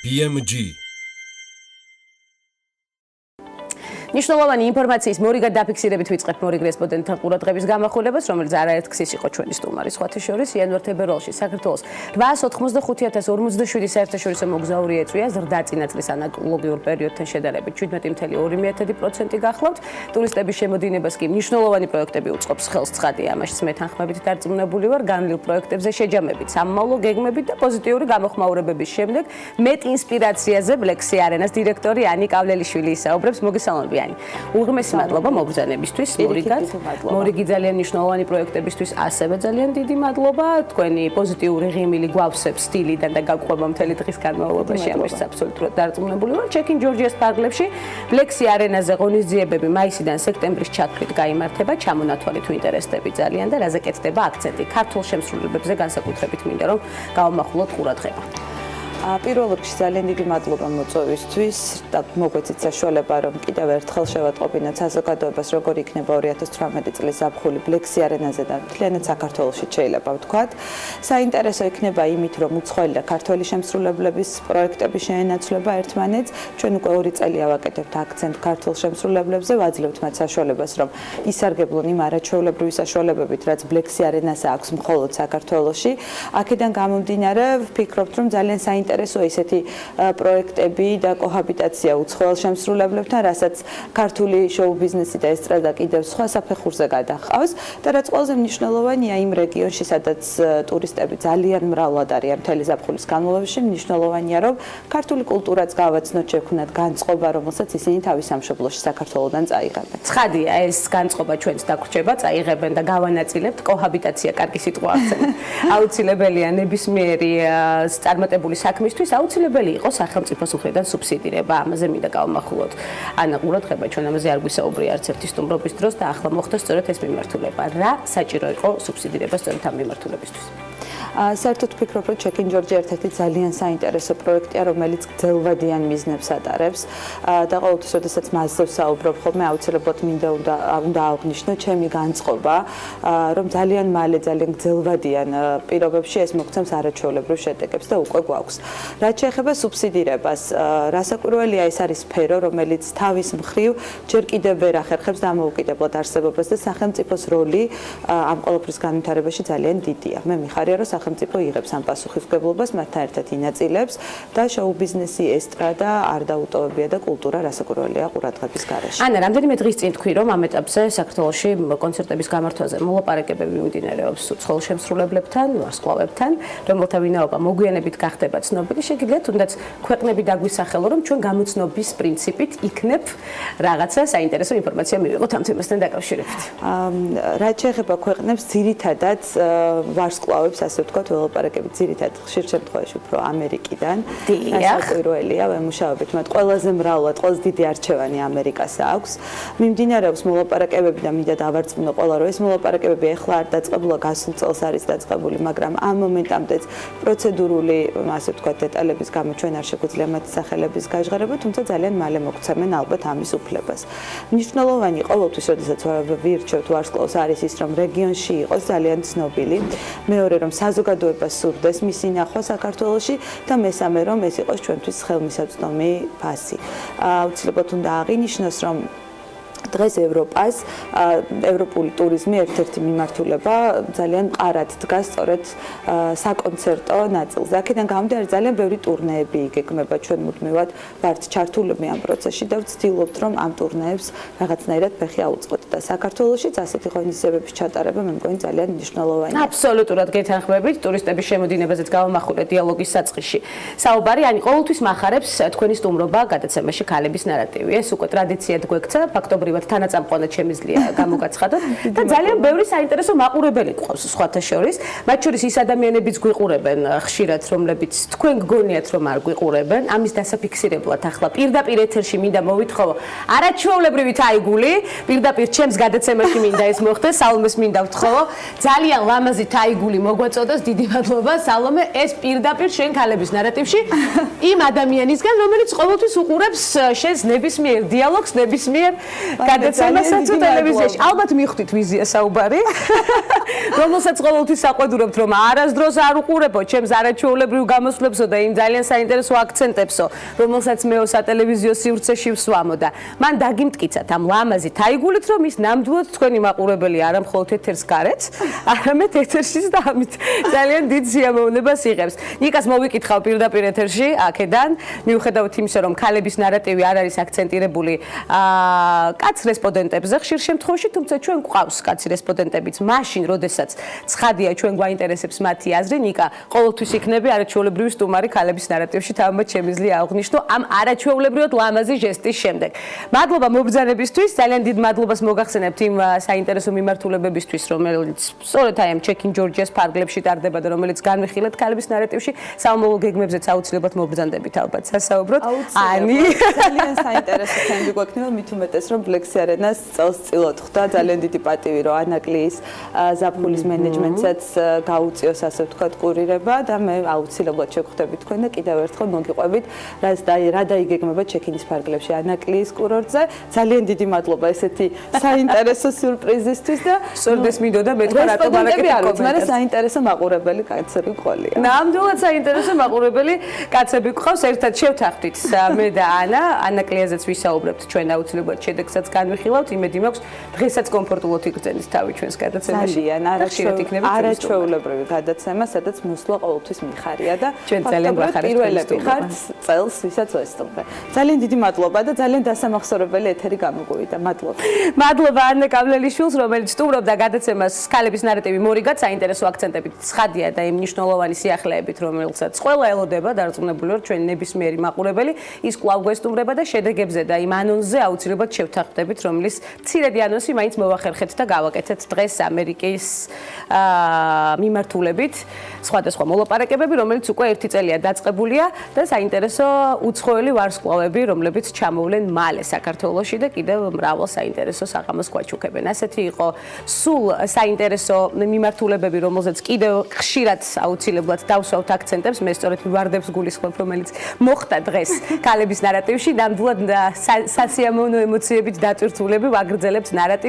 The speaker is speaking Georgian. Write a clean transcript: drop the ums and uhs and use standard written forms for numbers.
BMG მნიშვნელოვანი ინფორმაციის მორიგად დაფიქსირებით ვიწყებთ მორიგ რესპონდენტთან ყურადღების გამახვილებას, რომელიც არაერთ ხსის იყო ჩვენი სტუმარი. სხვათა შორის იანვარ-თებერვალში საქართველოს 885,047 საერთაშორისო მოგზაური ეწვია, ზრდა წინა წლის ანალოგიურ პერიოდთან შედარებით 17.2% გახლავთ. ტურისტების შემოდინებას კი მნიშვნელოვანი პროექტები უწყობს ხელს ცხადია, ამაშიც მეთანხმებით დარწმუნებული ვარ, განვლილ პროექტებზე შეჯამებით, სამომავლო გეგმებით და პოზიტიური გამოხმაურებების შემდეგ მეტ ინსპირაციაზე ბლექსი არენას დირექტორი კავლელიშვილი ისაუბრებს. მოგესალმებით. უღმესი მადლობა მოგზაურებისთვის, მორიგი ძალიან მნიშვნელოვანი პროექტებისთვის ასევე ძალიან დიდი მადლობა. თქვენი პოზიტიური ღიმილი გვავსებს სტილიდან და გაგვყვება მთელი დღის განმავლობაში, ამაშიც აბსოლუტურად დარწმუნებული ვარ. ჩეკინ ჯორჯიას პარკლებში ბლექსი არენაზე ღონისძიებები მაისიდან სექტემბრის ჩათვლით გაიმართება. ჩამონათვალით ინტერესდები ძალიან და რაზე კეთდება აქცენტი. ქართულ შემსრულებებზე განსაკუთრებით მინდა რომ გავამახვილოთ ყურადღება. პირველ რიგში ძალიან დიდი მადლობა მოწვევისთვის და მოგვეცით საშუალება რომ კიდევ ერთხელ შევატყობინოთ საზოგადოებას როგორ იქნება 2018 წლის ზაფხული ბლექსი არენაზე და მთლიანად საქართველოში შეიძლება ვთქვათ. საინტერესო იქნება იმით რომ უცხოელი და ქართველი შემსრულებლების პროექტები შეენაცვლება ერთმანეთს. ჩვენ უკვე 2 წელია ვაკეთებთ აქცენტ ქართულ შემსრულებლებზე, ვაძლევთ მათ საშუალებას რომ ისარგებლონ იმ არაჩვეულებრივი საშუალებებით, რაც ბლექსი არენაზე აქვს მხოლოდ საქართველოში. აქედან გამომდინარე ვფიქრობთ რომ ძალიან საინტერესო ისეთი პროექტები და კოჰაბიტაცია უცხოელ შემსრულებლებთან, რასაც ქართული შოუ-ბიზნესი და ესტრადა კიდევ სხვა საფეხურზე გადაჰყავს და რაც ყველაზე მნიშვნელოვანია იმ რეგიონში, სადაც ტურისტები ძალიან მრავლად არიან მთელი ზაფხულის განმავლობაში, მნიშვნელოვანია რომ ქართული კულტურაც გავაცნოთ, შექმნათ განწყობა, რომელსაც ისინი თავის სამშობლოში საქართველოდან წაიღებენ. ცხადია, ეს განწყობა ჩვენც დაგვრჩება, წაიღებენ და გავანაწილებთ. კოჰაბიტაცია კარგი სიტყვა აქცენტი. აუცილებელია ნებისმიერი წარმატებული საქმისთვის აუცილებელი იყო სახელმწიფოს მხრიდან სუბსიდირება. ამაზე მინდა გავამახვილოთ. ანა ყურადღება ჩვენ ამაზე არ გვისაუბრია არც ერთი სტუმრობის დროს და ახლა მოხდა სწორედ ეს მიმართულება. რა საჭირო იყო სუბსიდირება სწორედ ამ მიმართულებისთვის? საერთოდ ვფიქრობ, რომ ჩეკინ ჯორჯი ერთ-ერთი ძალიან საინტერესო პროექტია, რომელიც გრძელვადიან მიზნებს ატარებს და ყოველთვის, როდესაც მასზე ვსაუბრობ, ხოლმე აუცილებლად უნდა აღვნიშნო ჩემი განწყობა, რომ ძალიან მალე, ძალიან გრძელვადიან პირობებში ეს მოგცემს არაჩვეულებრივ შედეგებს და უკვე გვაქვს. რაც შეეხება სუბსიდირებას, რასაკვირველია, ეს არის სფერო, რომელიც თავის მხრივ ჯერ კიდევ ვერ ახერხებს დამოუკიდებლად არსებობას და სახელმწიფოს როლი ამ ყველაფრის განვითარებაში ძალიან დიდია. მე მიხარია, რომ სახელმწიფო იღებს ამ პასუხისმგებლობას, მათთან ერთად ინაწილებს და შოუ-ბიზნესი, ესტრადა არ დაუტოვებია და კულტურა რასაკვირველია ყურადღების გარეშე. ანა, რამდენიმე დღის წინ თქვი, რომ ამ ეტაპზე საქართველოში კონცერტების გამართვაზე მოლაპარაკებები მიმდინარეობს უცხოელ შემსრულებლებთან, ვარსკვლავებთან, რომელთა ვინაობა მოგვიანებით გახდება ცნობილი. შეგიძლიათ თუნდაც ქვეყნები დაგვისახელო, რომ ჩვენ გამოცნობის პრინციპით იქნებ რაღაცა საინტერესო ინფორმაცია მივიღოთ ამ თემასთან დაკავშირებით. რაც შეეხება ქვეყნებს, ძირითადად ვარსკვლავებს, ასე ვთქვათ, ველაპარაკებით ძირითადად ხშირ შემთხვევაში უფრო ამერიკიდან. საკვირველია, ვემუშავებით მათ ყველაზე მრავლად, ყველაზე დიდი არჩევანი ამერიკას აქვს. მიმდინარეობს მოლაპარაკებები და მინდა დავარწმუნო ყველა, რომ ეს მოლაპარაკებები ეხლა არ დაწყებულა, გასულ წელს არის დაწყებული, მაგრამ ამ მომენტამდე პროცედურული, ასე ვთქვათ, დეტალების გამო ჩვენ არ შეგვიძლია მათი სახელების გაჟღერება, თუმცა ძალიან მალე მოგცემენ ალბათ ამის უფლებას. მნიშვნელოვანი ყოველთვის, როდესაც ვირჩევთ ვარსკვლავს, არის ის, რომ რეგიონში იყოს ძალიან ცნობილი. მეორე, რომ საზოგადოებას სურდეს მისი ნახვა საქართველოში და მესამე, რომ ეს იყოს ჩვენთვის ხელმისაწვდომი ფასი. აუცილებლად უნდა აღინიშნოს, რომ დღეს ევროპას ევროპული ტურიზმი ერთ-ერთი მიმართულება ძალიან მყარად დგას სწორედ საკონცერტო ნაწილზე. აქედან გამომდინარე ძალიან ბევრი ტურნეები იგეგმება, ჩვენ მუდმივად ვართ ჩართულები ამ პროცესში და ვცდილობთ რომ ამ ტურნეებს რაღაცნაირად ფეხი აუწყოთ და საქართველოშიც ასეთი ღონისძიებების ჩატარება მე მგონი ძალიან მნიშვნელოვანია. აბსოლუტურად გეთანხმებით, ტურისტების შემოდინებაზეც გავამახვილეთ დიალოგის საწყისში. საუბარი, ყოველთვის მახარებს თქვენი სტუმრობა გადაცემაში ქალების ნარატივი. ეს უკვე ტრადიციად გვექცა, ფაქტობრივად თანაწამყვანად შემიძლია გამოგაცხადოთ და ძალიან ბევრი საინტერესო მაყურებელი გვყავს სხვათა შორის. მათ შორის ის ადამიანებიც გვიყურებენ ხშირად, რომლებიც თქვენ გგონიათ რომ არ გვიყურებენ. ამის დასაფიქსირებლად ახლა პირდაპირ ეთერში მინდა მოვითხოვო არაჩვეულებრივი თაიგული, პირდაპირ ჩემს გადაცემაში მინდა ეს მოხდეს, სალომეს მინდა ვთხოვო. ძალიან ლამაზი თაიგული მოგვაწოდოს, დიდი მადლობა სალომე, ეს პირდაპირ შენ ქალების ნარატივში იმ ადამიანისგან, რომელიც ყოველთვის უყურებს შენს ნებისმიერ დიალოგს, ნებისმიერ გადაცემასაც თუ ტელევიზიაში. ალბათ მივხვდით ვიზია საუბარი. რომელსაც ყოველთვის საყვედურობთ, რომ არასდროს არ უყურებო ჩემს არაჩვეულებრივ გამოსვლებსო და იმ ძალიან საინტერესო აქცენტებსო, რომელსაც მეო სატელევიზიო სივრცეში ვსვამო და მან დაგიმტკიცათ ამ ლამაზი თაიგულით, რომ ის ნამდვილად თქვენი მაყურებელი არა მხოლოდ ეთერს გარეთ, არამედ ეთერშიც და ამით ძალიან დიდ სიამოვნებას იღებს. ნიკას მოვიკითხავ პირდაპირ ეთერში, აქედან, მიუხედავად იმისა, რომ ქალების ნარატივი არ არის აქცენტირებული კაც რესპონდენტებზე ხშირ შემთხვევაში, თუმცა ჩვენ გვყავს კაცი რესპონდენტებიც, მაშინ, როდესაც ცხადია ჩვენ გვაინტერესებს მათი აზრი, ნიკა ყოველთვის იქნები არაჩვეულებრივი სტუმარი ქალების ნარატივში, თამამად შემიძლია აღვნიშნო ამ არაჩვეულებრივად ლამაზი ჟესტის შემდეგ. მადლობა მობრძანებისთვის, ძალიან დიდ მადლობას მოგახსენებთ იმ საინტერესო მიმართულებებისთვის, რომელიც სწორედ აი ამ ჩეკინ ჯორჯიას ფარგლებში ტარდება და რომელიც განვიხილეთ ქალების ნარატივში, სამომავლო გეგმებზეც აუცილებლად მობრძანდებით ალბათ სასაუბროთ. ანი ძალიან საინტერესო თემები გვექნება, მით უმეტეს რომ ბლექსი არენას წელს წილად ხვდა, ძალიან დიდი პატივი რომ ანაკლის ზაფხულის მენეჯმენტსაც გაუწიოს ასე ვთქვათ ყურირება და მე აუცილებლად შევხვდები თქვენ და კიდევ ერთხელ მოგიყვებით რა დაიგეგმება ჩეკინის ფარგლებში ანაკლის კურორტზე. ძალიან დიდი მადლობა ესეთი საინტერესო სიურპრიზისთვის და სწორდეს მინდოდა მე თქვა რატომ არაკეთებ მაგრამ საინტერესო მაყურებელი კაცები გყოლია. ნამდვილად საინტერესო მაყურებელი კაცები გყავს, ერთად შევთანხმდით მე და ანა, ანაკლიაზეც ვისაუბრებთ, ჩვენ აუცილებლად შედეგსაც განვიხილავთ, იმედი მაქვს დღესაც კომფორტულად იგრძენით თავი ჩვენს გადაცემაში. არაჩვეულებრივი გადაცემა, სადაც მოსვლა ყოველთვის მიხარია და ჩვენ ძალიან გვახარებთ პირველები ხართ წელს, ვისაც ვესტუმრე. ძალიან დიდი მადლობა და ძალიან დასამახსოვრებელი ეთერი გამოგვივიდა. მადლობა. მადლობა ანა კავლელიშვილს, რომელიც სტუმრობდა გადაცემას ქალების ნარატივი მორიგად საინტერესო აქცენტებით, ცხადია და იმ მნიშვნელოვანი სიახლეებით, რომელსაც ყველა ელოდება, დარწმუნებული ვარ, ჩვენ ნებისმიერი მაყურებელი, ის კვლავ გვესტუმრება და შედეგებზე და იმ ანონსზე აუცილებლად შევთანხმდებით, რომლის მცირედი ანონსი მაინც მოვახერხეთ და გავაკეთეთ დღეს ამერიკის მიმართულებით სხვადასხვა მოლაპარაკებები, რომელიც უკვე 1 წელია დაწყებულია და საინტერესო უცხოელი ვარსკვლავები, რომლებიც ჩამოვლენ მალე საქართველოში და კიდევ მრავალ საინტერესო საღამოს გვაჩუქებენ. ასეთი იყო სულ საინტერესო მიმართულებები, რომელზეც კიდევ ხშირად აუცილებლად დავსვავთ აქცენტებს, მე სწორედ ვარდებს გულისხმობ, რომელიც მოხდა დღეს ქალების ნარატივში, ნამდვილად სასიამოვნო ემოციებით დატვირთულები ვაგრძელებთ ნარატივს.